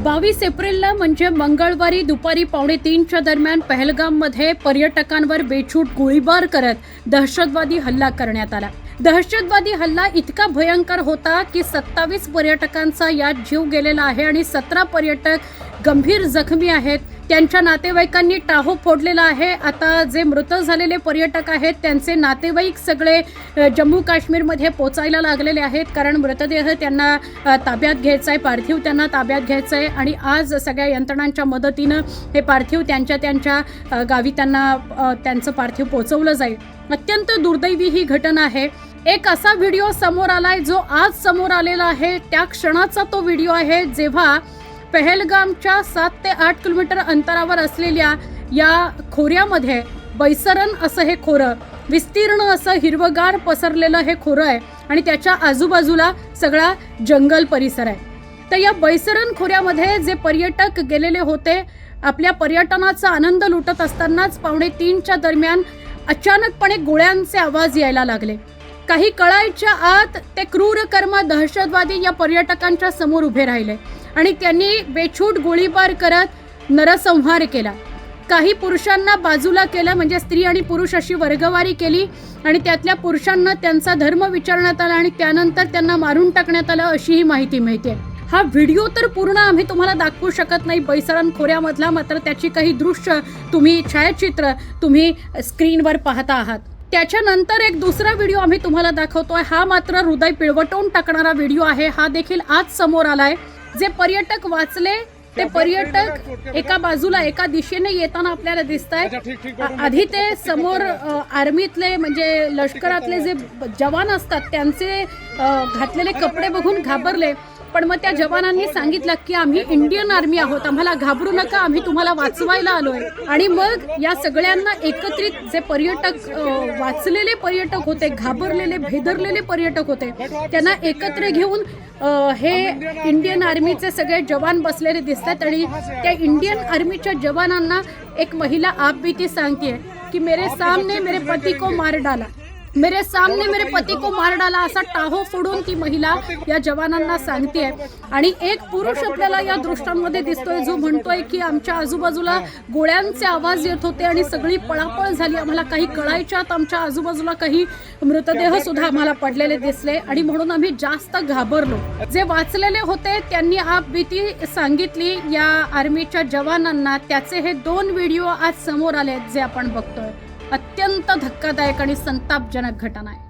22 एप्रिलला म्हणजे मंगळवारी दुपारी 2:45च्या दरम्यान पहलगाममध्ये पर्यटकांवर बेछूट गोळीबार करत दहशतवादी हल्ला करण्यात आला। दहशतवादी हल्ला इतका भयंकर होता की 27 पर्यटकांचा यात जीव गेलेला आहे आणि 17 पर्यटक गंभीर जखमी आहेत। त्यांच्या नातेवाईकांनी टाहो फोडलेला आहे। आता जे मृत झालेले पर्यटक आहेत त्यांचे नातेवाईक सगळे जम्मू काश्मीरमध्ये पोचायला लागलेले आहेत, कारण मृतदेह त्यांना ताब्यात घ्यायचा आहे, पार्थिव त्यांना ताब्यात घ्यायचं आहे आणि आज सगळ्या यंत्रणांच्या मदतीनं हे पार्थिव त्यांच्या गावी त्यांचं पार्थिव पोहोचवलं जाईल। अत्यंत दुर्दैवी ही घटना आहे। एक असा व्हिडिओ समोर आलाय जो आज समोर आलेला आहे, त्या क्षणाचा तो व्हिडिओ आहे जेव्हा पहलगामच्या 7 ते 8 किलोमीटर अंतरावर असलेल्या या खोऱ्यामध्ये बैसरन असं हे खोरं, विस्तीर्ण असं हिरवगार पसरलेलं हे खोरं आहे आणि त्याच्या आजूबाजूला सगळा जंगल परिसर आहे। तर या बैसरन खोऱ्यामध्ये जे पर्यटक गेलेले होते, आपल्या पर्यटनाचा आनंद लुटत असतानाच 2:45च्या दरम्यान अचानकपणे गोळ्यांचे आवाज यायला लागले। काही कळायच्या आत ते क्रूर कर्म दहशतवादी या पर्यटकांच्या समोर उभे राहिले आणि त्यांनी बेछूट गोळीबार करत नरसंहार केला। काही पुरुषांना बाजूला केलं, म्हणजे स्त्री आणि पुरुष अशी वर्गवारी केली आणि त्यातल्या पुरुषांना त्यांचा धर्म विचारण्यात आला आणि त्यानंतर त्यांना मारून टाकण्यात आलं, अशी ही माहिती मिळते। हा व्हिडिओ तर पूर्ण आम्ही तुम्हाला दाखवू शकत नाही बैसरन खोऱ्यामधला, मात्र त्याची काही दृश्य छायाचित्र तुम्ही स्क्रीनवर पाहता आहात। त्याच्यानंतर एक दुसरा व्हिडिओ आम्ही तुम्हाला दाखवतोय, हा मात्र हृदय पिळवटवून टाकणारा व्हिडिओ आहे। हा देखील आज समोर आलाय। जे पर्यटक वाचले ते पर्यटक एका बाजूला एका दिशेने येताना आपल्याला दिसतायत। आधी ते समोर आर्मीतले म्हणजे लष्करातले जे जवान असतात त्यांचे घातलेले कपडे बघून घाबरले, पण मग त्या जवानांनी सांगितलं की आम्ही इंडियन आर्मी आहोत, आम्हाला घाबरू नका, आम्ही तुम्हाला वाचवायला आलोय। आणि मग या सगळ्यांना एकत्रित जे पर्यटक वाचलेले पर्यटक होते, घाबरलेले भेदरलेले पर्यटक होते, त्यांना एकत्र घेऊन हे इंडियन आर्मीचे सगळे जवान बसलेले दिसतात आणि त्या इंडियन आर्मीच्या जवानांना एक महिला आपबीती सांगते की मेरे सामने मेरे पति को मार डाला, मेरे सामने मेरे पति को मार डाला, असा टाहो फोडून ती महिला या जवानांना सांगते। आणि एक पुरुष आपल्याला या दृश्यांमध्ये दिसतोय जो म्हणतोय की आमच्या आजूबाजूला गोळ्यांचे आवाज येत होते आणि सगळी पळापळ झाली, आम्हाला काही कळायच्यात, आमच्या आजूबाजूला काही मृतदेह सुद्धा आम्हाला पडलेले दिसले आणि म्हणून आम्ही जास्त घाबरलो। जे वाचलेले होते त्यांनी आपबीती सांगितली या आर्मीच्या जवानांना। त्याचे हे 2 व्हिडिओ आज समोर आले जे आपण बघतोय। अत्यंत धक्कादायक आणि संतापजनक घटना आहे।